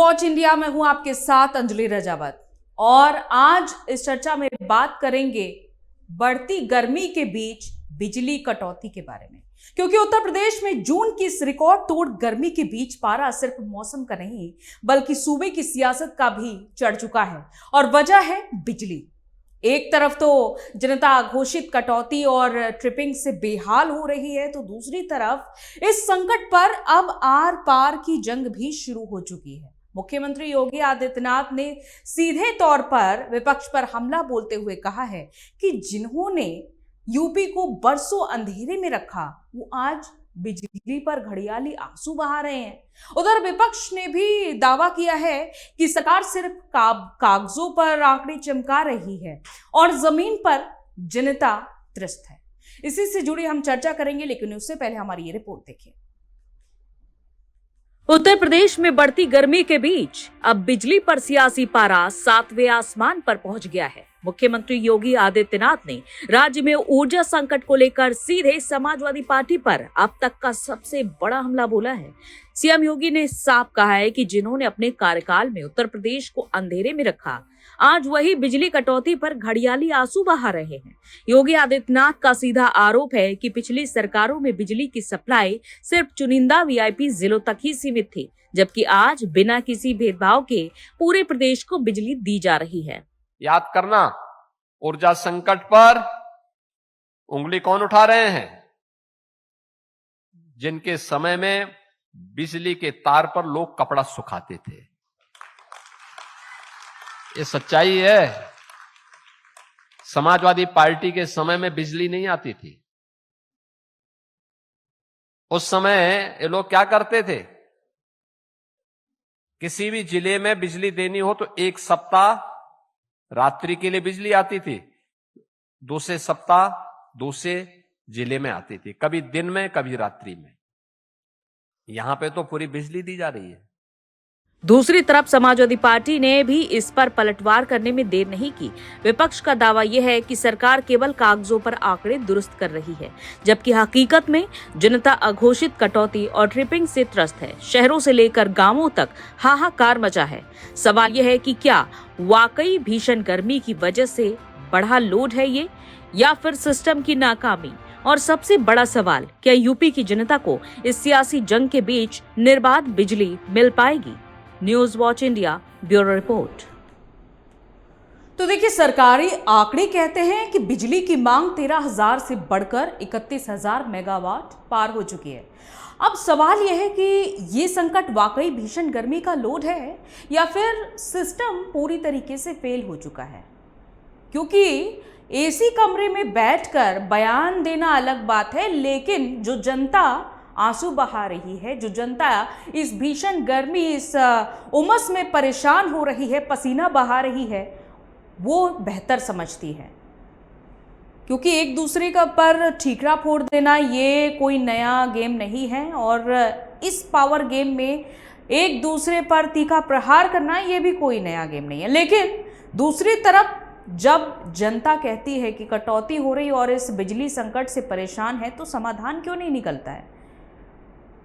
Watch India में हूं आपके साथ अंजलि रजावत और आज इस चर्चा में बात करेंगे बढ़ती गर्मी के बीच बिजली कटौती के बारे में, क्योंकि उत्तर प्रदेश में जून की इस रिकॉर्ड तोड़ गर्मी के बीच पारा सिर्फ मौसम का नहीं बल्कि सूबे की सियासत का भी चढ़ चुका है और वजह है बिजली। एक तरफ तो जनता घोषित कटौती और ट्रिपिंग से बेहाल हो रही है, तो दूसरी तरफ इस संकट पर अब आर पार की जंग भी शुरू हो चुकी है। मुख्यमंत्री योगी आदित्यनाथ ने सीधे तौर पर विपक्ष पर हमला बोलते हुए कहा है कि जिन्होंने यूपी को बरसों अंधेरे में रखा वो आज बिजली पर घड़ियाली आंसू बहा रहे हैं। उधर विपक्ष ने भी दावा किया है कि सरकार सिर्फ कागजों पर आंकड़े चमका रही है और जमीन पर जनता त्रस्त है। इसी से जुड़ी हम चर्चा करेंगे, लेकिन उससे पहले हमारी ये रिपोर्ट देखिए। उत्तर प्रदेश में बढ़ती गर्मी के बीच अब बिजली पर सियासी पारा 7वें आसमान पर पहुंच गया है। मुख्यमंत्री योगी आदित्यनाथ ने राज्य में ऊर्जा संकट को लेकर सीधे समाजवादी पार्टी पर अब तक का सबसे बड़ा हमला बोला है। सीएम योगी ने साफ कहा है कि जिन्होंने अपने कार्यकाल में उत्तर प्रदेश को अंधेरे में रखा, आज वही बिजली कटौती पर घड़ियाली आंसू बहा रहे हैं। योगी आदित्यनाथ का सीधा आरोप है कि पिछली सरकारों में बिजली की सप्लाई सिर्फ चुनिंदा वीआईपी जिलों तक ही सीमित थी, जबकि आज बिना किसी भेदभाव के पूरे प्रदेश को बिजली दी जा रही है। याद करना, ऊर्जा संकट पर उंगली कौन उठा रहे हैं? जिनके समय में बिजली के तार पर लोग कपड़ा सुखाते थे। ये सच्चाई है। समाजवादी पार्टी के समय में बिजली नहीं आती थी। उस समय ये लोग क्या करते थे? किसी भी जिले में बिजली देनी हो तो एक सप्ताह रात्रि के लिए बिजली आती थी, दूसरे सप्ताह दूसरे जिले में आती थी, कभी दिन में कभी रात्रि में। यहां पे तो पूरी बिजली दी जा रही है। दूसरी तरफ समाजवादी पार्टी ने भी इस पर पलटवार करने में देर नहीं की। विपक्ष का दावा यह है कि सरकार केवल कागजों पर आंकड़े दुरुस्त कर रही है, जबकि हकीकत में जनता अघोषित कटौती और ट्रिपिंग से त्रस्त है। शहरों से लेकर गांवों तक हाहाकार मचा है। सवाल यह है कि क्या वाकई भीषण गर्मी की वजह से बढ़ा लोड है ये, या फिर सिस्टम की नाकामी? और सबसे बड़ा सवाल, क्या यूपी की जनता को इस सियासी जंग के बीच निर्बाध बिजली मिल पाएगी? News watch India bureau report. तो देखिए, सरकारी आंकड़े कहते हैं कि बिजली की मांग 13,000 से बढ़कर 31,000 मेगावाट पार हो चुकी है। अब सवाल यह है कि ये संकट वाकई भीषण गर्मी का लोड है या फिर सिस्टम पूरी तरीके से फेल हो चुका है? क्योंकि एसी कमरे में बैठकर बयान देना अलग बात है, लेकिन जो जनता आंसू बहा रही है, जो जनता इस भीषण गर्मी, इस उमस में परेशान हो रही है, पसीना बहा रही है, वो बेहतर समझती है। क्योंकि एक दूसरे का पर ठीकरा फोड़ देना ये कोई नया गेम नहीं है और इस पावर गेम में एक दूसरे पर तीखा प्रहार करना ये भी कोई नया गेम नहीं है। लेकिन दूसरी तरफ जब जनता कहती है कि कटौती हो रही और इस बिजली संकट से परेशान है, तो समाधान क्यों नहीं निकलता है?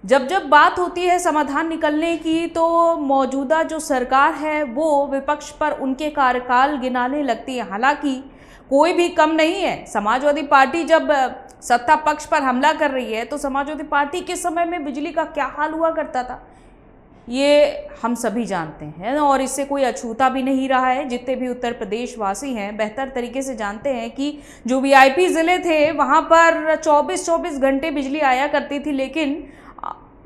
जब जब बात होती है समाधान निकलने की, तो मौजूदा जो सरकार है वो विपक्ष पर उनके कार्यकाल गिनाने लगती है। हालांकि कोई भी कम नहीं है। समाजवादी पार्टी जब सत्ता पक्ष पर हमला कर रही है, तो समाजवादी पार्टी के समय में बिजली का क्या हाल हुआ करता था ये हम सभी जानते हैं और इससे कोई अछूता भी नहीं रहा है। जितने भी उत्तर प्रदेश वासी हैं बेहतर तरीके से जानते हैं कि जो वीआईपी जिले थे वहाँ पर 24-24 घंटे बिजली आया करती थी, लेकिन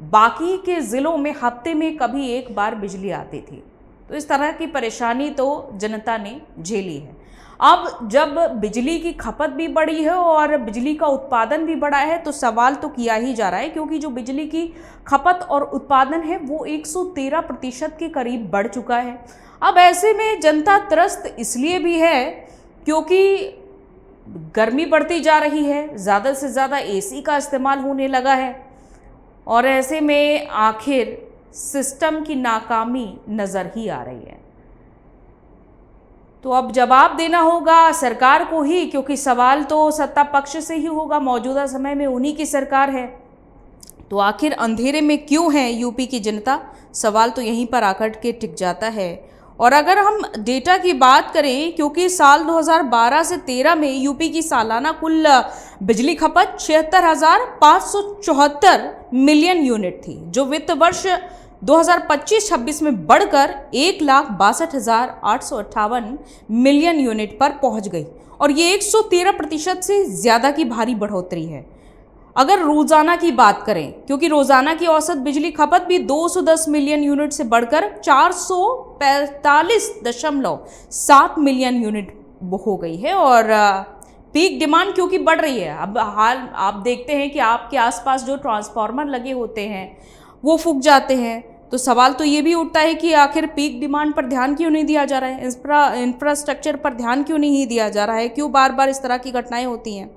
बाकी के ज़िलों में हफ्ते में कभी एक बार बिजली आती थी। तो इस तरह की परेशानी तो जनता ने झेली है। अब जब बिजली की खपत भी बढ़ी है और बिजली का उत्पादन भी बढ़ा है, तो सवाल तो किया ही जा रहा है, क्योंकि जो बिजली की खपत और उत्पादन है वो 113% के करीब बढ़ चुका है। अब ऐसे में जनता त्रस्त इसलिए भी है क्योंकि गर्मी बढ़ती जा रही है, ज़्यादा से ज़्यादा एसी का इस्तेमाल होने लगा है और ऐसे में आखिर सिस्टम की नाकामी नज़र ही आ रही है। तो अब जवाब देना होगा सरकार को ही, क्योंकि सवाल तो सत्ता पक्ष से ही होगा। मौजूदा समय में उन्हीं की सरकार है। तो आखिर अंधेरे में क्यों है यूपी की जनता? सवाल तो यहीं पर आकर के टिक जाता है। और अगर हम डेटा की बात करें, क्योंकि साल 2012 से 13 में यूपी की सालाना कुल बिजली खपत 76,574 मिलियन यूनिट थी, जो वित्त वर्ष 2025-26 में बढ़कर 1,62,858 मिलियन यूनिट पर पहुंच गई, और ये 113% से ज़्यादा की भारी बढ़ोतरी है। अगर रोजाना की बात करें, क्योंकि रोजाना की औसत बिजली खपत भी 210 मिलियन यूनिट से बढ़कर 445.7 मिलियन यूनिट हो गई है। और पीक डिमांड क्योंकि बढ़ रही है, अब हाल आप देखते हैं कि आपके आसपास जो ट्रांसफार्मर लगे होते हैं वो फूक जाते हैं, तो सवाल तो ये भी उठता है कि आखिर पीक डिमांड पर ध्यान क्यों नहीं दिया जा रहा है, इंफ्रास्ट्रक्चर पर ध्यान क्यों नहीं दिया जा रहा है, क्यों बार बार इस तरह की घटनाएं होती हैं।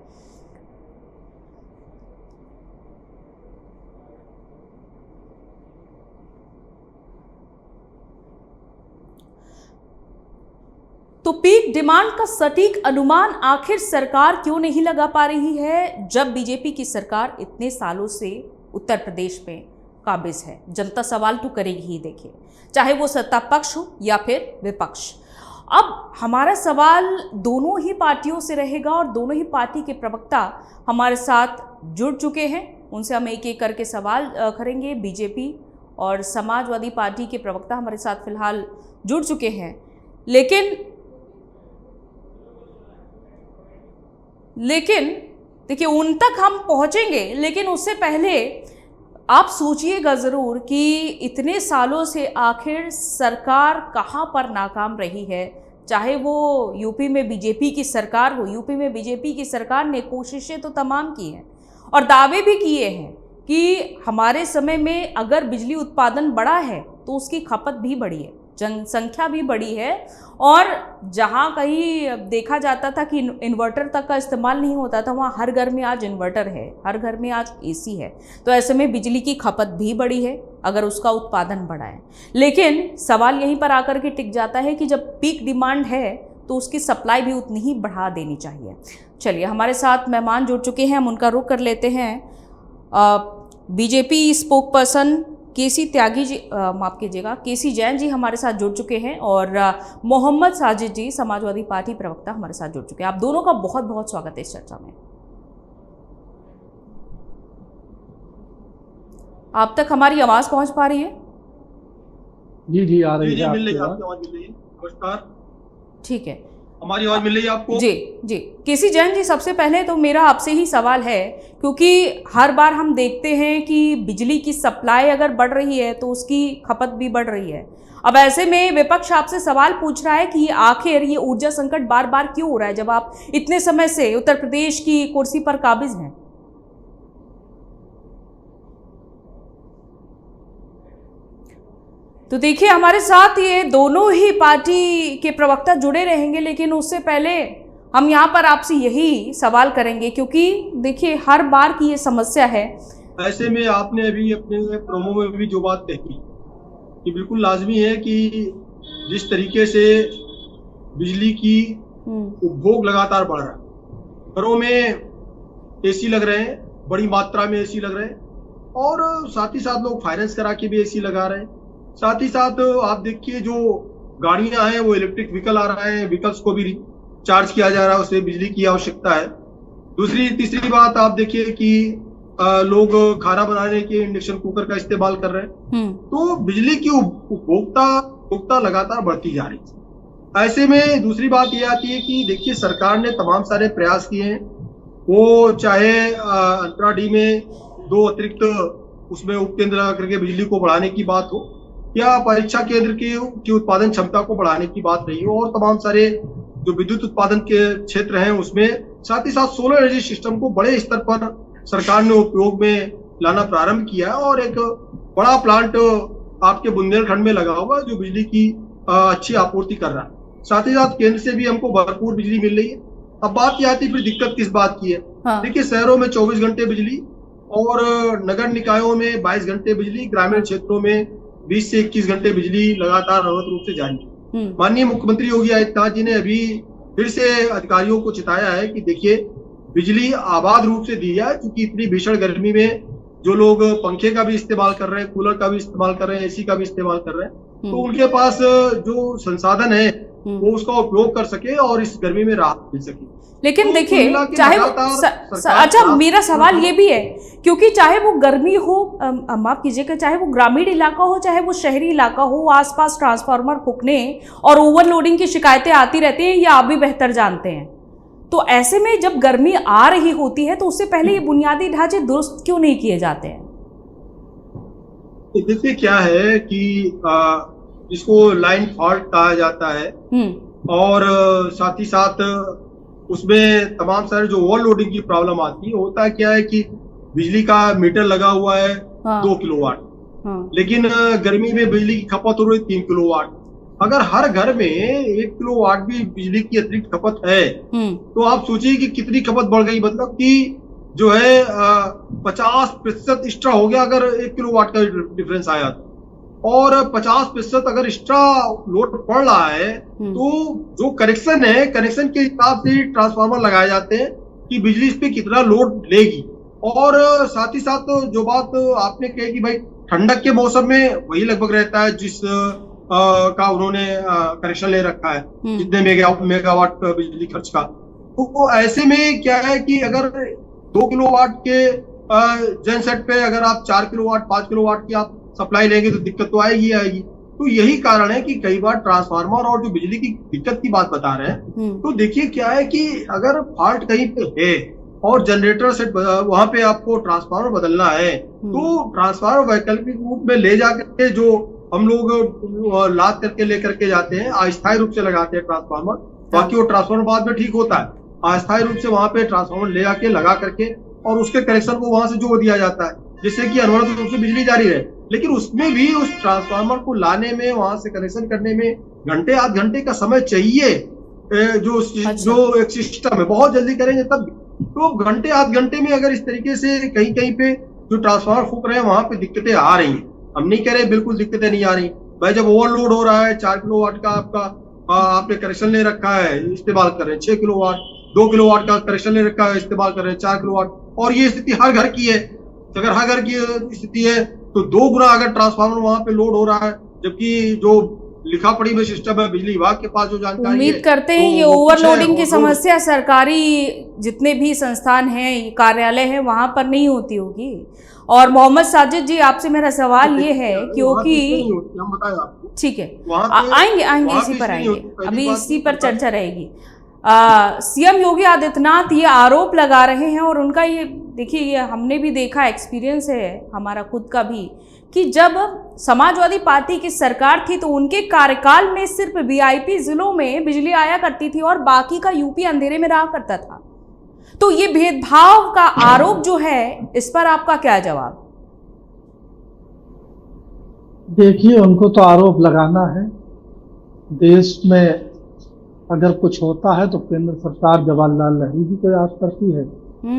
तो पीक डिमांड का सटीक अनुमान आखिर सरकार क्यों नहीं लगा पा रही है, जब बीजेपी की सरकार इतने सालों से उत्तर प्रदेश में काबिज है। जनता सवाल तो करेगी ही, देखिए, चाहे वो सत्ता पक्ष हो या फिर विपक्ष। अब हमारा सवाल दोनों ही पार्टियों से रहेगा और दोनों ही पार्टी के प्रवक्ता हमारे साथ जुड़ चुके हैं, उनसे हम एक एक करके सवाल करेंगे। बीजेपी और समाजवादी पार्टी के प्रवक्ता हमारे साथ फिलहाल जुड़ चुके हैं, लेकिन देखिए उन तक हम पहुंचेंगे, लेकिन उससे पहले आप सोचिएगा ज़रूर कि इतने सालों से आखिर सरकार कहाँ पर नाकाम रही है। चाहे वो यूपी में बीजेपी की सरकार हो, यूपी में बीजेपी की सरकार ने कोशिशें तो तमाम की हैं और दावे भी किए हैं कि हमारे समय में अगर बिजली उत्पादन बढ़ा है तो उसकी खपत भी बढ़ी है, जनसंख्या भी बढ़ी है, और जहाँ कहीं देखा जाता था कि इन्वर्टर तक का इस्तेमाल नहीं होता था, वहाँ हर घर में आज इन्वर्टर है, हर घर में आज एसी है। तो ऐसे में बिजली की खपत भी बढ़ी है अगर उसका उत्पादन बढ़ा है। लेकिन सवाल यहीं पर आकर के टिक जाता है कि जब पीक डिमांड है तो उसकी सप्लाई भी उतनी ही बढ़ा देनी चाहिए। चलिए, हमारे साथ मेहमान जुड़ चुके हैं, हम उनका रुख कर लेते हैं। बीजेपी स्पोक पर्सन केसी त्यागी जी, माफ कीजिएगा, केसी जैन जी हमारे साथ जुड़ चुके हैं, और मोहम्मद साजिद जी समाजवादी पार्टी प्रवक्ता हमारे साथ जुड़ चुके हैं। आप दोनों का बहुत बहुत स्वागत है इस चर्चा में। आप तक हमारी आवाज पहुंच पा रही है? जी जी आ रही है, मिल रही है, आपकी आवाज मिल रही है। नमस्कार, ठीक है, हमारी आवाज मिल रही है आपको? जी जी। केसी जैन जी, सबसे पहले तो मेरा आपसे ही सवाल है, क्योंकि हर बार हम देखते हैं कि बिजली की सप्लाई अगर बढ़ रही है तो उसकी खपत भी बढ़ रही है। अब ऐसे में विपक्ष आपसे सवाल पूछ रहा है कि आखिर ये ऊर्जा संकट बार बार क्यों हो रहा है, जब आप इतने समय से उत्तर प्रदेश की कुर्सी पर काबिज हैं। तो देखिए, हमारे साथ ये दोनों ही पार्टी के प्रवक्ता जुड़े रहेंगे, लेकिन उससे पहले हम यहाँ पर आपसे यही सवाल करेंगे, क्योंकि देखिए हर बार की ये समस्या है। ऐसे में आपने अभी अपने प्रोमो में भी जो बात कही कि बिल्कुल लाजमी है कि जिस तरीके से बिजली की उपभोग लगातार बढ़ रहा है, घरों में एसी लग रहे हैं, बड़ी मात्रा में एसी लग रहे हैं, और साथ ही साथ लोग फाइनेंस करा के भी एसी लगा रहे हैं। साथ ही साथ आप देखिए जो गाड़ियां हैं वो इलेक्ट्रिक व्हीकल आ रहा है, व्हीकल्स को भी चार्ज किया जा रहा है, उसमें बिजली की आवश्यकता है। तीसरी बात आप देखिए कि लोग खाना बनाने के इंडक्शन कुकर का इस्तेमाल कर रहे हैं, तो बिजली की उपभोक्ता लगातार बढ़ती जा रही है। ऐसे में दूसरी बात ये आती है कि देखिए सरकार ने तमाम सारे प्रयास किए हैं, वो चाहे अंतरा डी में 2 अतिरिक्त उसमें उपकेंद्र लगा करके बिजली को बढ़ाने की बात हो, या परीक्षा केंद्र की उत्पादन क्षमता को बढ़ाने की बात रही हो, और तमाम सारे जो विद्युत उत्पादन के क्षेत्र हैं उसमें, साथ ही साथ सोलर एनर्जी सिस्टम को बड़े स्तर पर सरकार ने उपयोग में लाना प्रारंभ किया है, और एक बड़ा प्लांट आपके बुंदेलखंड में लगा हुआ जो बिजली की अच्छी आपूर्ति कर रहा है। साथ ही साथ केंद्र से भी हमको भरपूर बिजली मिल रही है। अब बात ये आती फिर दिक्कत किस बात की है। हाँ। देखिए शहरों में 24 घंटे बिजली, और नगर निकायों में 22 घंटे बिजली, ग्रामीण क्षेत्रों में 20 से 21 घंटे बिजली लगातार निरंतर रूप से जारी है। माननीय मुख्यमंत्री योगी आदित्यनाथ जी ने अभी फिर से अधिकारियों को चिताया है कि देखिए बिजली आबाद रूप से दी जाए, क्योंकि इतनी भीषण गर्मी में जो लोग पंखे का भी इस्तेमाल कर रहे हैं, कूलर का भी इस्तेमाल कर रहे हैं, एसी का भी इस्तेमाल कर रहे हैं, तो उनके पास जो संसाधन है वो उसका उपयोग कर सके और इस गर्मी में राहत मिल सके। लेकिन तो देखिए, कुल मिला के चाहे वो सरकार अच्छा, मेरा सवाल ये भी है, क्योंकि चाहे वो गर्मी हो, माफ कीजिएगा, चाहे वो ग्रामीण इलाका हो, चाहे वो शहरी इलाका हो, आसपास ट्रांसफार्मर फूकने और ओवरलोडिंग की शिकायतें आती रहती हैं, ये आप भी बेहतर जानते हैं। तो ऐसे में जब गर्मी आ रही होती है तो उससे पहले ये बुनियादी ढांचे दुरुस्त क्यों नहीं किए जाते हैं? देखिए क्या है कि जिसको लाइन फॉल्ट कहा जाता है, और साथ ही साथ उसमें तमाम सारे जो ओवरलोडिंग की प्रॉब्लम आती है, होता है क्या है कि बिजली का मीटर लगा हुआ है 2 किलोवाट, लेकिन गर्मी में बिजली की खपत हो रही 3 किलोवाट। अगर हर घर में 1 किलोवाट भी बिजली की अतिरिक्त खपत है, तो आप सोचिए कि कितनी खपत बढ़ गई, मतलब कि जो है 50% एक्स्ट्रा हो गया अगर 1 किलोवाट का डिफरेंस आया तो। और 50% अगर एक्स्ट्रा लोड पड़ रहा है तो जो कनेक्शन है, कनेक्शन के हिसाब से ट्रांसफार्मर लगाए जाते हैं कि बिजली इस पे कितना लोड लेगी। और साथ ही साथ जो बात आपने कही कि भाई ठंडक के मौसम में वही लगभग रहता है जिस का उन्होंने कनेक्शन ले रखा है, जितने मेगावाट बिजली खर्च का। तो ऐसे में क्या है कि अगर 2 किलोवाट के जेन सेट पे अगर आप 4 किलोवाट 5 किलोवाट की आप सप्लाई लेंगे तो दिक्कत तो आएगी आएगी। तो यही कारण है कि कई बार ट्रांसफार्मर और जो बिजली की दिक्कत की बात बता रहे हैं, तो देखिए क्या है कि अगर फॉल्ट कहीं पे है और जनरेटर सेट वहां पे आपको ट्रांसफार्मर बदलना है, तो ट्रांसफार्मर वैकल्पिक रूप में ले जाकर के जो हम लोग लाद करके लेकर के जाते हैं, अस्थायी रूप से लगाते हैं ट्रांसफार्मर, बाकी वो ट्रांसफार्मर बाद में ठीक होता है। अस्थायी रूप से वहां पे ट्रांसफार्मर ले जाके लगा करके और उसके कनेक्शन को वहां से जोड़ दिया जाता है, जिससे कि अनवरत रूप से बिजली जारी रहे। लेकिन उसमें भी उस ट्रांसफार्मर को लाने में, वहां से कनेक्शन करने में घंटे आध घंटे का समय चाहिए। जो एक सिस्टम है, बहुत जल्दी करेंगे तब, तो घंटे आध घंटे में अगर इस तरीके से कहीं कहीं पे जो ट्रांसफार्मर फूक रहे हैं वहां पे दिक्कतें आ रही हैं। हम नहीं कह रहे बिल्कुल दिक्कतें नहीं आ रही भाई, जब ओवरलोड हो रहा है 4 किलोवाट का आपका आपने कनेक्शन ले रखा है, इस्तेमाल कर रहे हैं 6 किलोवाट, 2 किलोवाट का कनेक्शन ले रखा है, इस्तेमाल कर रहे हैं 4 किलोवाट, और ये स्थिति हर घर की है। अगर हर घर की स्थिति है तो 2 गुना अगर ट्रांसफार्मर वहां पे लोड हो रहा है, जबकि जो लिखा पढ़ी में सिस्टम है बिजली विभाग के पास जो जानकारी है, उम्मीद करते हैं ये ओवरलोडिंग की समस्या सरकारी जितने भी संस्थान हैं, कार्यालय हैं, वहां पर नहीं होती होगी। और मोहम्मद साजिद जी, आपसे मेरा सवाल ये है, क्योंकि हम बताएं आपको, ठीक है, आएंगे इसी पर आएंगे, अभी इसी पर चर्चा रहेगी। सीएम योगी आदित्यनाथ ये आरोप लगा रहे हैं, और उनका ये देखिए, ये हमने भी देखा, एक्सपीरियंस है हमारा खुद का भी, कि जब समाजवादी पार्टी की सरकार थी तो उनके कार्यकाल में सिर्फ वीआईपी जिलों में बिजली आया करती थी और बाकी का यूपी अंधेरे में रहा करता था। तो ये भेदभाव का आरोप जो है, इस पर आपका क्या जवाब? देखिए, उनको तो आरोप लगाना है। देश में अगर कुछ होता है तो केंद्र सरकार जवाहरलाल नेहरू जी को याद करती है,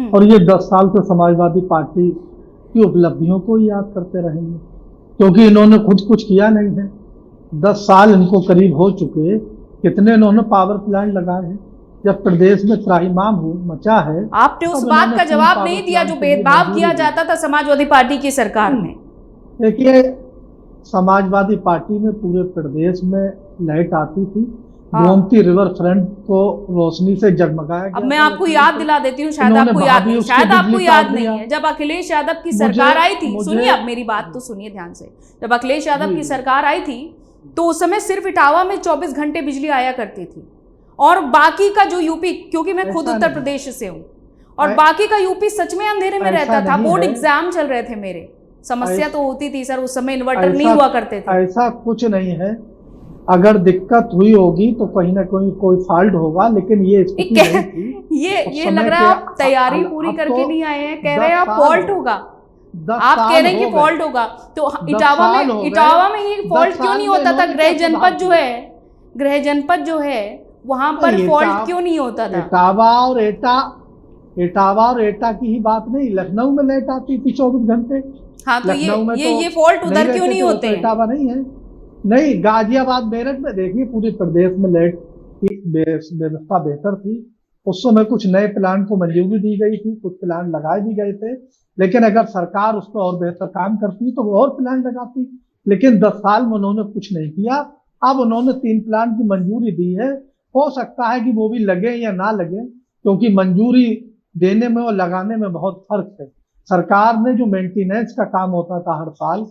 और ये 10 साल से समाजवादी पार्टी की उपलब्धियों को याद करते रहेंगे, क्योंकि इन्होंने खुद कुछ किया नहीं है। 10 साल इनको करीब हो चुके, कितने इन्होंने पावर प्लांट लगाए हैं। जब प्रदेश में त्राहिमाम मचा है, आपने उस बात का जवाब नहीं दिया जो भेदभाव किया जाता था समाजवादी पार्टी की सरकार में। देखिए, समाजवादी पार्टी में पूरे प्रदेश में लाइट आती थी, गोमती रिवर फ्रंट को रोशनी से जगमगाया गया। अब मैं आपको याद दिला देती हूँ, शायद आपको याद नहीं, शायद आपको याद नहीं है। जब अखिलेश यादव की सरकार आई थी, सुनिए, अब मेरी बात तो सुनिए ध्यान से। जब अखिलेश यादव की सरकार आई थी तो उस समय सिर्फ इटावा में 24 घंटे बिजली आया करती थी, और बाकी का जो यूपी, क्योंकि मैं खुद उत्तर प्रदेश से हूँ, और बाकी का यूपी सच में अंधेरे में रहता था। बोर्ड एग्जाम चल रहे थे मेरे, समस्या तो होती थी सर, उस समय इन्वर्टर नहीं हुआ करते थे। ऐसा कुछ नहीं है, अगर दिक्कत हुई होगी तो कहीं ना कहीं कोई फॉल्ट होगा, लेकिन ये ये लग रहा है आप तैयारी पूरी करके नहीं आए हैं, कह रहे हैं आप फॉल्ट होगा, आप कह रहे हैं कि फॉल्ट होगा। तो इटावा में ये फॉल्ट क्यों नहीं होता था? गृह जनपद जो है वहां पर फॉल्ट क्यों नहीं होता था? इटावा और एटा की ही बात नहीं, लखनऊ में लाइट आती थी 24 घंटे। हाँ, तो ये फॉल्ट उधर क्यों नहीं होते? इटावा नहीं है, नहीं, गाजियाबाद मेरठ में देखिए पूरे प्रदेश में लाइट की व्यवस्था बेहतर थी। उस समय कुछ नए प्लांट को मंजूरी दी गई थी, कुछ प्लांट लगाए भी गए थे, लेकिन अगर सरकार उस पर और बेहतर काम करती तो वो और प्लांट लगाती। लेकिन 10 साल में उन्होंने कुछ नहीं किया। अब उन्होंने 3 प्लांट की मंजूरी दी है। हो सकता है कि वो भी लगे या ना लगे, क्योंकि मंजूरी देने में और लगाने में बहुत फर्क है। सरकार ने जो मेंटेनेंस का काम होता था हर साल,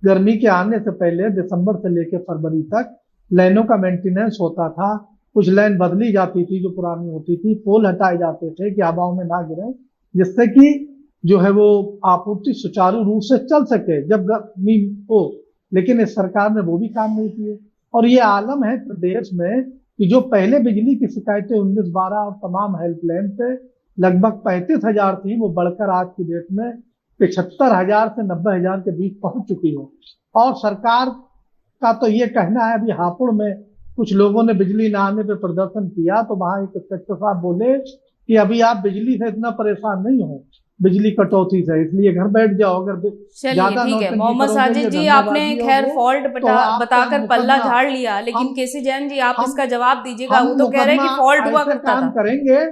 गर्मी के आने से पहले दिसंबर से लेकर फरवरी तक लाइनों का मेंटेनेंस होता था। कुछ लाइन बदली जाती थी जो पुरानी होती थी, पोल हटाए जाते थे कि हवाओं में ना गिरे, जिससे कि जो है वो आपूर्ति सुचारू रूप से चल सके जब गर्मी हो। लेकिन इस सरकार ने वो भी काम नहीं किए। और ये आलम है प्रदेश में कि जो पहले बिजली की शिकायतें 19-12 और तमाम हेल्पलाइन पे लगभग 35,000 थी, वो बढ़कर आज की डेट में 75,000 से 90,000 के बीच पहुंच चुकी हो। और सरकार का तो ये कहना है, अभी हापुड़ में कुछ लोगों ने बिजली न आने पे प्रदर्शन किया तो वहां एक इंस्पेक्टर साहब बोले कि अभी आप बिजली से इतना परेशान नहीं हो, बिजली कटौती से, इसलिए घर बैठ जाओ। अगर चलिए ठीक है मोहम्मद साजिद जी, आपने खैर फॉल्ट बताकर पल्ला झाड़ लिया, लेकिन केसी जैन जी आप इसका जवाब दीजिएगा। वो तो कह रहे हैं कि फॉल्ट हुआ करता था। करेंगे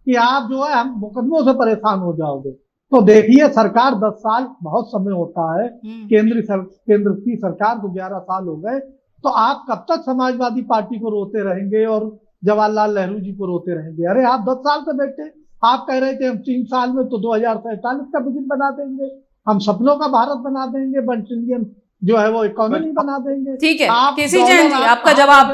कि आप जो है हम मुकदमों से परेशान हो जाओगे। तो देखिए सरकार 10 साल बहुत समय होता है, केंद्र की सरकार को 11 साल हो गए, तो आप कब तक समाजवादी पार्टी को रोते रहेंगे और जवाहरलाल नेहरू जी को रोते रहेंगे? अरे आप 10 साल से बैठे, आप कह रहे थे हम 3 साल में तो 2047 का विजन बना देंगे, हम सपनों का भारत बना देंगे, 1 ट्रिलियन जो है वो इकोनॉमी बना देंगे। ठीक है केसी जैन जी, आपका जवाब।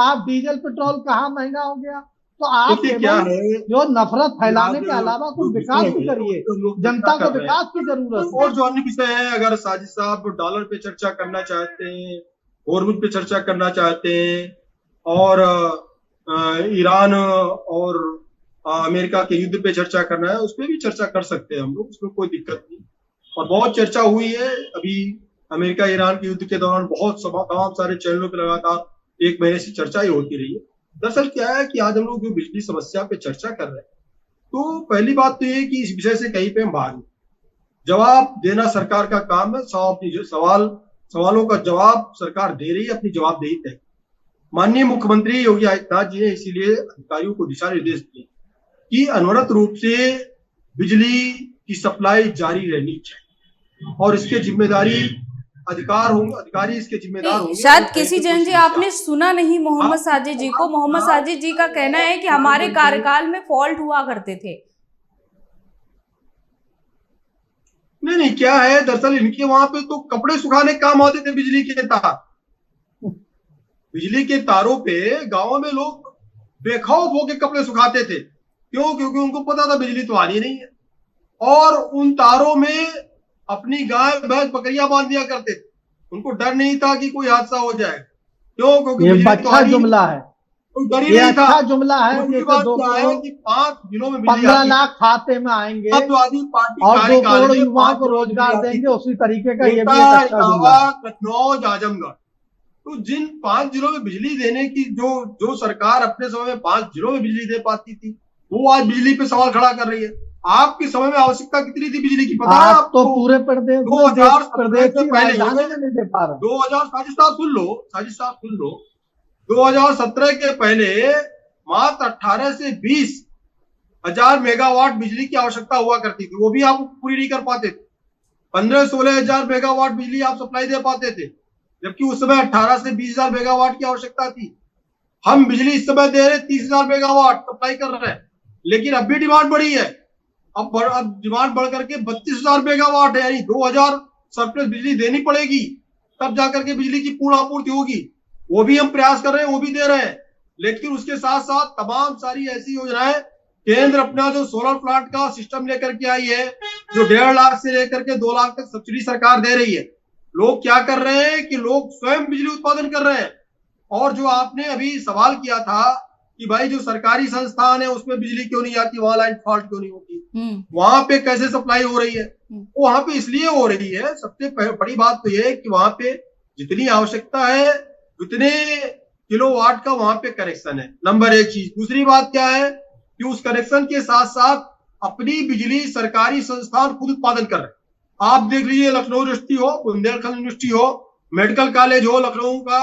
आप डीजल पेट्रोल कहाँ महंगा हो गया? तो आप क्या है जो नफरत फैलाने के अलावा कुछ विकास भी करिए, जनता को विकास की जरूरत है। और जो अन्य विषय है, अगर साजिद साहब डॉलर पे चर्चा करना चाहते हैं, हॉर्मुज पे चर्चा करना चाहते हैं, और ईरान और अमेरिका के युद्ध पे चर्चा करना है, उस पर भी चर्चा कर सकते हैं हम लोग, उसमें कोई दिक्कत नहीं। और बहुत चर्चा हुई है अभी अमेरिका ईरान के युद्ध के दौरान, बहुत तमाम सारे चैनलों पे लगातार 1 महीने से चर्चा ही होती रही है। दरअसल क्या है कि आज हम लोग जो बिजली समस्या पे चर्चा कर रहे हैं, तो पहली बात तो ये कि इस विषय से कहीं पे हम भाग नहीं, जवाब देना सरकार का काम है। सवालों का जवाब सरकार दे रही है, अपनी जवाबदेही तय। माननीय मुख्यमंत्री योगी आदित्यनाथ जी ने इसीलिए अधिकारियों को दिशा निर्देश दिए कि अनवरत रूप से बिजली की सप्लाई जारी रहनी चाहिए, और इसके अधिकारी इसके जिम्मेदार होंगे। शायद केसी जैन जी आपने सुना नहीं मोहम्मद साजिद जी को। मोहम्मद साजिद जी का कहना है कि हमारे कार्यकाल में फॉल्ट हुआ करते थे। नहीं, क्या है, दरअसल इनके वहां पे तो कपड़े सुखाने काम आते थे बिजली के तार। बिजली के तारों पे गांवों में लोग बेखौफ होके कपड़े सुखाते थे। क्यों? क्योंकि उनको पता था बिजली तो आनी नहीं है, और उन तारों में अपनी गाय भैंस बकरियां बांध दिया करते थे। उनको डर नहीं था कि कोई हादसा हो जाए। क्यों? क्योंकि ये अच्छा जुमला है, ये अच्छा जुमला है। कि 5 जिलों में 15 लाख खाते में आएंगे और 2 करोड़ युवाओं को रोजगार देंगे, उसी तरीके का ये भी एक अच्छा जुमला। कन्नौज, आजमगढ़, तो जिन 5 जिलों में बिजली देने की जो सरकार अपने समय में 5 जिलों में बिजली दे पाती थी, वो आज बिजली पे सवाल खड़ा कर रही है। आपके समय में आवश्यकता कितनी थी बिजली की, पता है आपको? तो पूरे प्रदेश 2017 से पहले नहीं दे पा रहे। 2000 सुन लो 2017 के पहले मात्र 18 से 20 हजार मेगावाट बिजली की आवश्यकता हुआ करती थी, वो भी आप पूरी नहीं कर पाते थे। 15-16 हजार मेगावाट बिजली आप सप्लाई दे पाते थे, जबकि उस समय 18 से 20 हजार मेगावाट की आवश्यकता थी। हम बिजली इस समय दे रहे 30,000 मेगावाट सप्लाई कर रहे हैं, लेकिन अब भी डिमांड बढ़ी है। अब डिमांड बढ़ करके 32,000 मेगावाट है, यानी 2,000 सरप्लस बिजली देनी पड़ेगी, तब जाकर के बिजली की पूर्ण आपूर्ति होगी। वो भी हम प्रयास कर रहे हैं, वो भी दे रहे हैं, लेकिन उसके साथ साथ तमाम सारी ऐसी योजनाएं, केंद्र अपना जो सोलर प्लांट का सिस्टम लेकर के आई है, जो 1.5 लाख से लेकर के 2 लाख तक सब्सिडी सरकार दे रही है। लोग क्या कर रहे हैं कि लोग स्वयं बिजली उत्पादन कर रहे हैं। और जो आपने अभी सवाल किया था कि भाई जो सरकारी संस्थान है उसमें बिजली क्यों नहीं आती, वहां लाइन फॉल्ट क्यों नहीं होती, वहां पे कैसे सप्लाई हो रही है? वो वहां पे इसलिए हो रही है, सबसे बड़ी बात तो ये है कि वहां पे जितनी आवश्यकता है उतने किलोवाट का वहां पे कनेक्शन है, नंबर 1 चीज। दूसरी बात क्या है कि उस कनेक्शन के साथ साथ अपनी बिजली सरकारी संस्थान खुद उत्पादन कर रहे हैं। आप देख लीजिए, लखनऊ यूनिवर्सिटी हो, बुंदेलखंड यूनिवर्सिटी हो, मेडिकल कॉलेज हो लखनऊ का,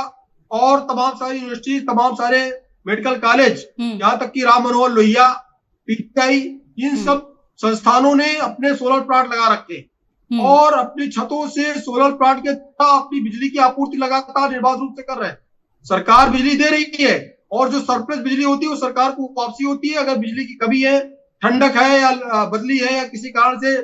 और तमाम सारी यूनिवर्सिटी, तमाम सारे मेडिकल कॉलेज, यहाँ तक कि राम मनोहर लोहिया, पीटीआई, इन सब संस्थानों ने अपने सोलर प्लांट लगा रखे हैं और अपनी छतों से सोलर प्लांट के अपनी बिजली की आपूर्ति लगातार निर्बाध रूप से कर रहे हैं। सरकार बिजली दे रही है और जो सरप्लस बिजली होती है वो सरकार को वापसी होती है। अगर बिजली की कमी है, ठंडक है या बदली है या किसी कारण से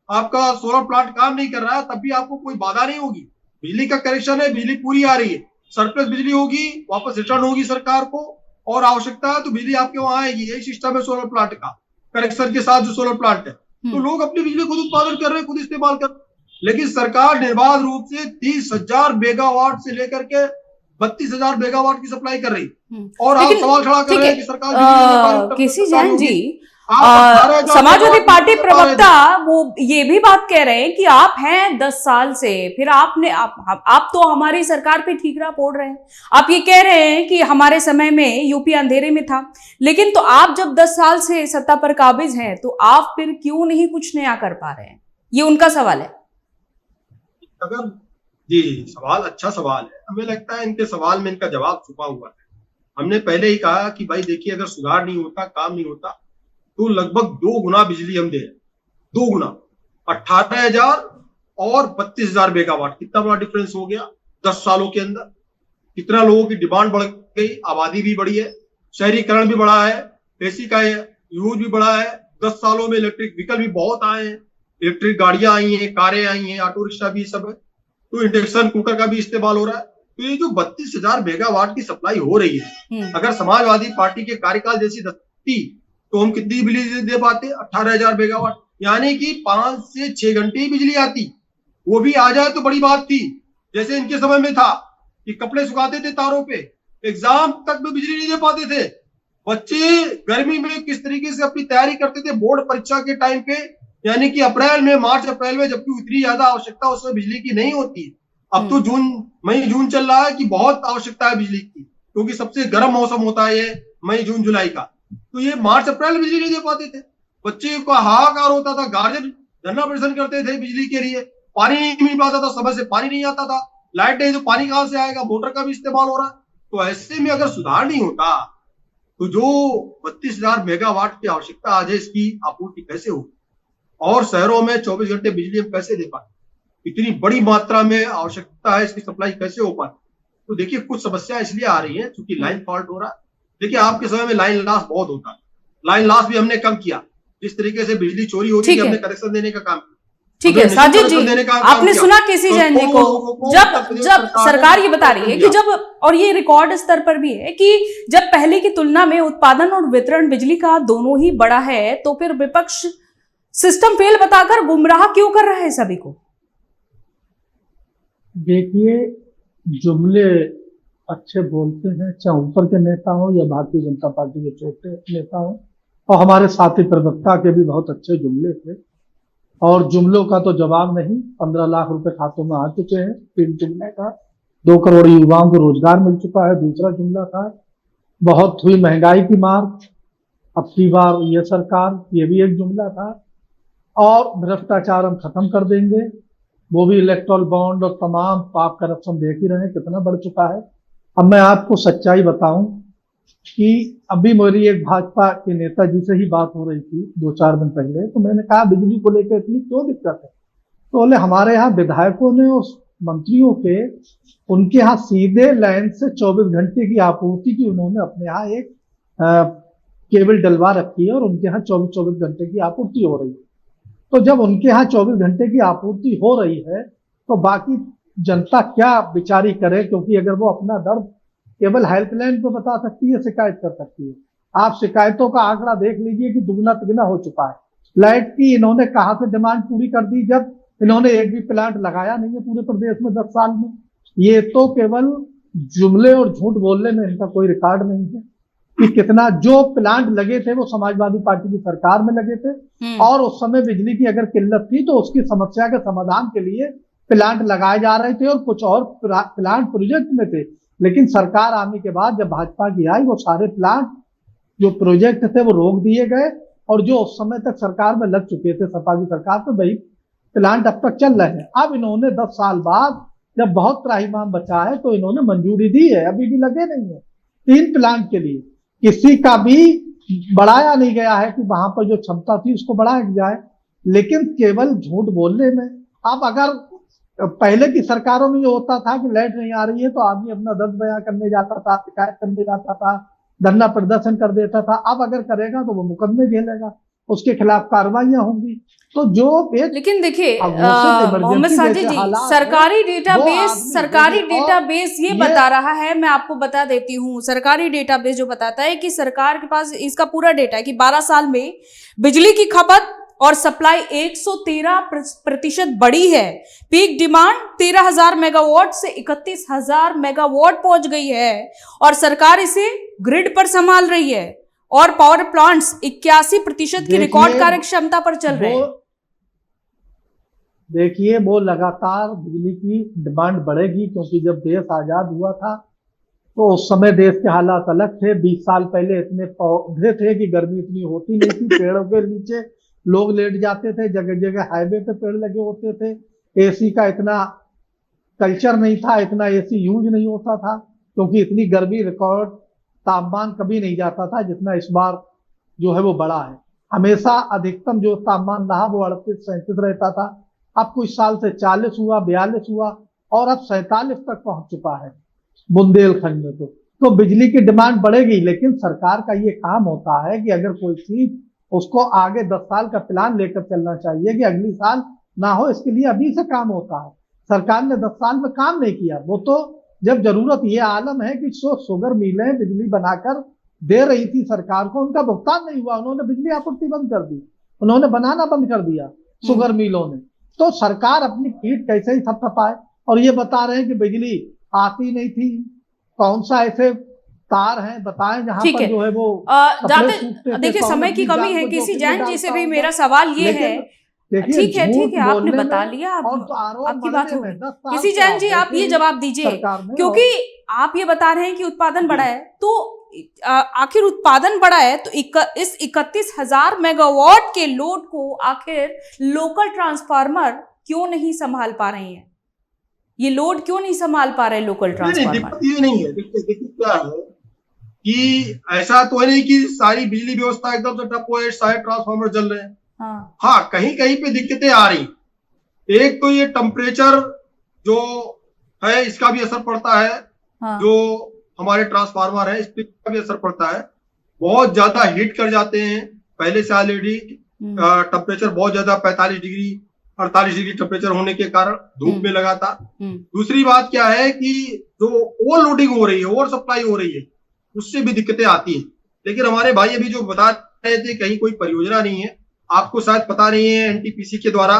आपका सोलर प्लांट काम नहीं कर रहा है, तब भी आपको कोई बाधा नहीं होगी। बिजली का कनेक्शन है, बिजली पूरी आ रही है, सरप्लस बिजली होगी, वापस रिटर्न होगी सरकार को, और आवश्यकता है तो बिजली आपके वहां आएगी। यही सिस्टम है सोलर प्लांट का, कनेक्शन के साथ जो सोलर प्लांट है। तो लोग अपनी बिजली खुद उत्पादन कर रहे हैं, खुद इस्तेमाल कर रहे हैं। लेकिन सरकार निर्बाध रूप से 30,000 मेगावाट से लेकर के 32,000 मेगावाट की सप्लाई कर रही है। और आप सवाल खड़ा कर रहे हैं कि सरकार केसी जैन जी, समाजवादी पार्टी प्रवक्ता वो ये भी बात कह रहे हैं कि आप हैं 10 साल से, फिर आप तो हमारी सरकार पे ठीकरा फोड़ रहे हैं। आप ये कह रहे हैं कि हमारे समय में यूपी अंधेरे में था, लेकिन तो आप जब 10 साल से सत्ता पर काबिज हैं तो आप फिर क्यों नहीं कुछ नया कर पा रहे हैं? ये उनका सवाल है। अगर जी सवाल अच्छा सवाल है, हमें लगता है इनके सवाल में इनका जवाब छुपा हुआ है। हमने पहले ही कहा कि भाई देखिए, अगर सुधार नहीं होता, काम नहीं होता, तो लगभग 2 गुना बिजली हम दे रहे हैं। 2 गुना, 18,000 और 32,000 मेगावाट, कितना बड़ा डिफरेंस हो गया 10 सालों के अंदर। कितना लोगों की डिमांड बढ़ गई, आबादी भी बढ़ी है, शहरीकरण भी बढ़ा है, एसी का यूज भी बढ़ा है। 10 सालों में इलेक्ट्रिक व्हीकल भी बहुत आए हैं, इलेक्ट्रिक गाड़ियां आई हैं, कारें आई हैं, ऑटो रिक्शा भी सब है, तो इंडक्शन कुकर का भी इस्तेमाल हो रहा है। तो ये जो 32,000 मेगावाट की सप्लाई हो रही है, अगर समाजवादी पार्टी के कार्यकाल जैसी थी तो हम कितनी बिजली दे पाते? 18,000 मेगावाट, यानी कि 5 से 6 घंटे ही बिजली आती। वो भी आ जाए तो बड़ी बात थी, जैसे इनके समय में था कि कपड़े सुखाते थे तारों पे, एग्जाम तक में बिजली नहीं दे पाते थे। बच्चे गर्मी में किस तरीके से अपनी तैयारी करते थे बोर्ड परीक्षा के टाइम पे, यानी कि अप्रैल में, मार्च अप्रैल में, जबकि इतनी ज्यादा आवश्यकता उसमें बिजली की नहीं होती। अब तो मई जून चल रहा है कि बहुत आवश्यकता है बिजली की, क्योंकि सबसे गर्म मौसम होता है ये मई जून जुलाई का। तो ये मार्च अप्रैल में बिजली नहीं दे पाते थे, बच्चे को हाहाकार होता था, गार्जियन धरना प्रदर्शन करते थे बिजली के लिए। पानी नहीं मिल पाता था, समय से पानी नहीं आता था, लाइट नहीं तो पानी कहां से आएगा, मोटर का भी इस्तेमाल हो रहा है। तो ऐसे में अगर सुधार नहीं होता तो जो 32,000 मेगावाट की आवश्यकता आज है, इसकी आपूर्ति कैसे होगी? और शहरों में 24 घंटे बिजली हम कैसे दे पाए? इतनी बड़ी मात्रा में आवश्यकता है, इसकी सप्लाई कैसे हो पाए? तो देखिए, कुछ समस्या इसलिए आ रही है क्योंकि लाइन फॉल्ट हो रहा है। देखिए, आपके समय में लाइन लॉस बहुत होता है, लाइन लॉस भी हमने कम किया। जिस तरीके से बिजली चोरी हो रही है, हमने कनेक्शन देने का काम किया। ठीक है साजिद जी, आपने सुना केसी जैन जी को, जब सरकार ये बता रही है कि जब, और ये रिकॉर्ड स्तर पर भी है कि जब पहले की तुलना में उत्पादन और वितरण बिजली का दोनों ही बड़ा है, तो फिर विपक्ष सिस्टम फेल बताकर गुमराह क्यों कर रहा है सभी को? देखिए, जुमले अच्छे बोलते हैं, चाहे ऊपर के नेता हो या भारतीय जनता पार्टी के छोटे नेता हो, और हमारे साथी प्रवक्ता के भी बहुत अच्छे जुमले थे, और जुमलों का तो जवाब नहीं। 15 लाख रुपए खातों में आ चुके हैं, 3 जुमले का। 2 करोड़ युवाओं को रोजगार मिल चुका है, दूसरा जुमला था। बहुत हुई महंगाई की मार, अब की बार ये सरकार, ये भी एक जुमला था। और भ्रष्टाचार हम खत्म कर देंगे, वो भी इलेक्टोरल बॉन्ड और तमाम पाप करप्शन देख ही रहे हैं कितना बढ़ चुका है। अब मैं आपको सच्चाई बताऊं कि अभी मेरी एक भाजपा के नेताजी से ही बात हो रही थी 2-4 दिन पहले, तो मैंने कहा बिजली को लेकर इतनी क्यों दिक्कत है? तो बोले हमारे यहाँ विधायकों ने और मंत्रियों के, उनके यहाँ सीधे लाइन से 24 घंटे की आपूर्ति की उन्होंने अपने यहाँ एक केबल डलवा रखी है और उनके यहाँ 24 घंटे की आपूर्ति हो रही है। तो जब उनके यहाँ 24 घंटे की आपूर्ति हो रही है तो बाकी जनता क्या बेचारी करे? क्योंकि अगर वो अपना दर्द केवल हेल्पलाइन को बता सकती है, शिकायत कर सकती है। आप शिकायतों का आंकड़ा देख लीजिए कि दुगना तिगुना हो चुका है। लाइट की इन्होंने कहां से डिमांड पूरी कर दी जब इन्होंने एक भी प्लांट लगाया नहीं है पूरे प्रदेश में 10 साल में। ये तो केवल जुमले और झूठ बोलने में इनका कोई रिकॉर्ड नहीं है कि कितना जो प्लांट लगे थे वो समाजवादी पार्टी की सरकार में लगे थे, और उस समय बिजली की अगर किल्लत थी तो उसकी समस्या के समाधान के लिए प्लांट लगाए जा रहे थे और कुछ और प्लांट प्रोजेक्ट में थे। लेकिन सरकार आने के बाद जब भाजपा की आई, वो सारे प्लांट जो प्रोजेक्ट थे वो रोक दिए गए, और जो उस समय तक सरकार में लग चुके थे सपा की सरकार तो वही प्लांट अब तक चल रहे हैं। अब इन्होंने 10 साल बाद जब बहुत त्राहिमाम बचा है तो इन्होंने मंजूरी दी है, अभी भी लगे नहीं है 3 प्लांट के लिए। किसी का भी बढ़ाया नहीं गया है कि वहां पर जो क्षमता थी उसको बढ़ाया जाए, लेकिन केवल झूठ बोलने में। अब अगर पहले की सरकारों में ये होता था कि लाइट नहीं आ रही है तो आदमी अपना दर्द बयां करने जाता था, शिकायत करने जाता था, धरना प्रदर्शन कर देता था। अब अगर करेगा तो वो मुकदमे झेलेगा, उसके खिलाफ कार्रवाइयां होंगी। तो जो लेकिन देखिए अघोषित मोहम्मद इमरजेंसी साजिद जैसे जी, हालात सरकारी है, डेटाबेस सरकारी और डेटाबेस ये बता रहा है, मैं आपको बता देती हूँ, सरकारी डेटाबेस जो बताता है कि सरकार के पास इसका पूरा डेटा है कि 12 साल में बिजली की खपत और सप्लाई 113% बढ़ी है। पीक डिमांड 13,000 मेगावाट से 31,000 मेगावाट पहुंच गई है और सरकार इसे ग्रिड पर संभाल रही है और पावर प्लांट्स 81% की रिकॉर्ड कार्य क्षमता पर चल रहे हैं। देखिए, वो लगातार बिजली की डिमांड बढ़ेगी, क्योंकि जब देश आजाद हुआ था तो उस समय देश के हालात अलग थे। 20 साल पहले इतने पौधे थे कि गर्मी इतनी होती नहीं थी, पेड़ों के नीचे लोग लेट जाते थे, जगह जगह हाईवे पे पेड़ लगे होते थे, एसी का इतना कल्चर नहीं था, इतना एसी यूज नहीं होता था, क्योंकि इतनी गर्मी, रिकॉर्ड तापमान कभी नहीं जाता था जितना इस बार जो है वो बड़ा है। हमेशा अधिकतम जो तापमान रहा वो 38-37 रहता था, अब कुछ साल से 40 हुआ, 42 हुआ और अब 47 तक पहुंच चुका है बुंदेलखंड में। तो बिजली की डिमांड बढ़ेगी, लेकिन सरकार का ये काम होता है कि अगर कोई चीज उसको आगे 10 साल का प्लान लेकर चलना चाहिए कि अगली साल ना हो, इसके लिए अभी से काम होता है। सरकार ने 10 साल में काम नहीं किया। वो तो जब जरूरत ये आलम है कि शुगर मिलें बिजली बनाकर दे रही थी सरकार को, उनका भुगतान नहीं हुआ, उन्होंने बिजली आपूर्ति बंद कर दी, उन्होंने बनाना बंद कर दिया शुगर मिलों ने। तो सरकार अपनी पीठ कैसे ही थपथपाए, और ये बता रहे हैं कि बिजली आती नहीं थी। कौन सा ऐसे तार हैं बताएं जहां पर जो है वो जाते देखिए समय की कमि है। किसी जैन जी से भी मेरा सवाल ये है, ठीक है आपने बता लिया, आपकी बात हो गई। किसी जैन जी आप ये जवाब दीजिए, क्योंकि आप ये बता रहे हैं कि उत्पादन बढ़ा है, तो आखिर उत्पादन बढ़ा है तो इस 31,000 मेगावाट के लोड को आखिर लोकल ट्रांसफार्मर क्यों नहीं संभाल पा रहे हैं? ये लोड क्यों नहीं संभाल पा रहे लोकल ट्रांसफार्मर? दिक्कत ये नहीं है। देखिए क्या है कि ऐसा तो है नहीं कि सारी बिजली व्यवस्था एकदम से ठप हो, सारे ट्रांसफार्मर जल रहे हैं। हाँ, कहीं कहीं पे दिक्कतें आ रही। एक तो ये टेम्परेचर जो है इसका भी असर पड़ता है। जो हमारे ट्रांसफार्मर है इस पर भी असर पड़ता है। बहुत ज्यादा हीट कर जाते हैं पहले से ऑलरेडी। टेम्परेचर बहुत ज्यादा 45 डिग्री 48 डिग्री टेम्परेचर होने के कारण धूप में लगातार। दूसरी बात क्या है कि जो ओवर लोडिंग हो रही है, ओवर सप्लाई हो रही है, उससे भी दिक्कतें आती हैं। लेकिन हमारे भाई अभी जो बता रहे थे कहीं कोई परियोजना नहीं है, आपको शायद पता नहीं है, एनटीपीसी के द्वारा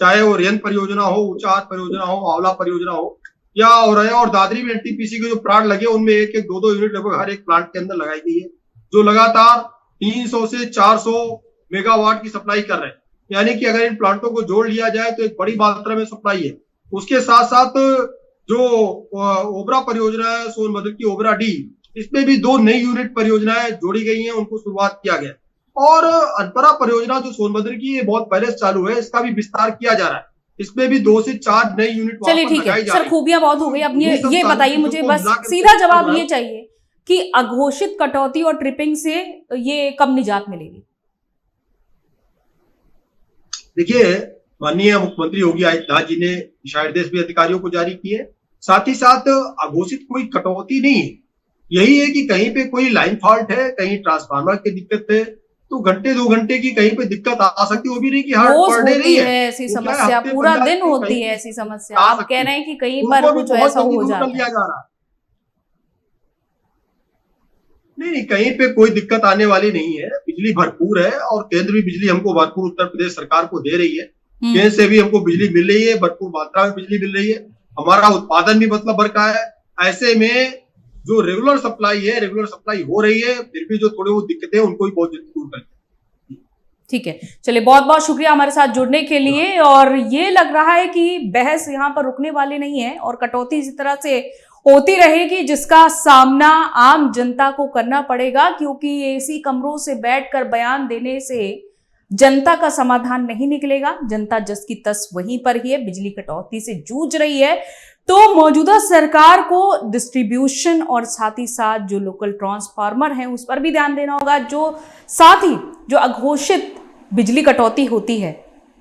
चाहे वो रेन परियोजना हो, ऊंचाहात परियोजना हो, आंवला परियोजना हो या और दादरी में एनटीपीसी के जो प्लांट लगे उनमें 1-1, 2-2 यूनिट लगभग हर एक प्लांट के अंदर लगाई गई है, जो लगातार 300 से 400 मेगावाट की सप्लाई कर रहे हैं। यानी कि अगर इन प्लांटों को जोड़ लिया जाए तो एक बड़ी मात्रा में सप्लाई है। उसके साथ साथ जो ओबरा परियोजना है, सोनभद्र की ओबरा डी, इसमें भी 2 नई यूनिट परियोजनाएं जोड़ी गई हैं, उनको शुरुआत किया गया। और अनपरा परियोजना जो सोनभद्र की है बहुत पहले से चालू है, इसका भी विस्तार किया जा रहा है। इसमें भी 2 से 4 नई यूनिट। चलिए ठीक है सर, खूबियां बहुत हो गई। अब ये बताइए मुझे, बस सीधा जवाब ये चाहिए कि अघोषित कटौती और ट्रिपिंग से ये कब निजात मिलेगी? देखिए, माननीय मुख्यमंत्री योगी आदित्यनाथ जी ने दिशा निर्देश भी अधिकारियों को जारी किए। साथ ही साथ अघोषित कोई कटौती नहीं है। यही है कि कहीं पे कोई लाइन फॉल्ट है, कहीं ट्रांसफार्मर की दिक्कत है, तो घंटे 2 घंटे की कहीं पे दिक्कत आ सकती है। वो भी नहीं कि हर पर डे नहीं है ऐसी समस्या, पूरा दिन होती है ऐसी समस्या। आप कह रहे हैं कि कहीं पर कुछ ऐसा हो जाता है। नहीं, कहीं पे कोई दिक्कत आने वाली नहीं है। बिजली भरपूर है और केंद्र भी बिजली हमको भरपूर उत्तर प्रदेश सरकार को दे रही है। केंद्र से भी हमको बिजली मिल रही है, भरपूर मात्रा में बिजली मिल रही है। हमारा उत्पादन भी मतलब बढ़ा है। ऐसे में जो रेगुलर सप्लाई है, रेगुलर सप्लाई हो रही है। फिर भी जो थोड़ी बहुत दिक्कतें हैं उनको भी बहुत जल्दी दूर करते हैं। ठीक है, चलिए बहुत बहुत शुक्रिया हमारे साथ जुड़ने के लिए। और ये लग रहा है कि बहस यहाँ पर रुकने वाली नहीं है और कटौती इसी तरह से होती रहेगी, जिसका सामना आम जनता को करना पड़ेगा, क्योंकि एसी कमरों से बैठकर बयान देने से जनता का समाधान नहीं निकलेगा। जनता जस की तस वहीं पर ही है, बिजली कटौती से जूझ रही है। तो मौजूदा सरकार को डिस्ट्रीब्यूशन और साथ ही साथ जो लोकल ट्रांसफार्मर हैं उस पर भी ध्यान देना होगा, जो साथ ही जो अघोषित बिजली कटौती होती है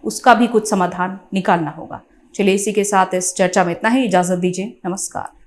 उसका भी कुछ समाधान निकालना होगा। चलिए इसी के साथ इस चर्चा में इतना ही, इजाजत दीजिए, नमस्कार।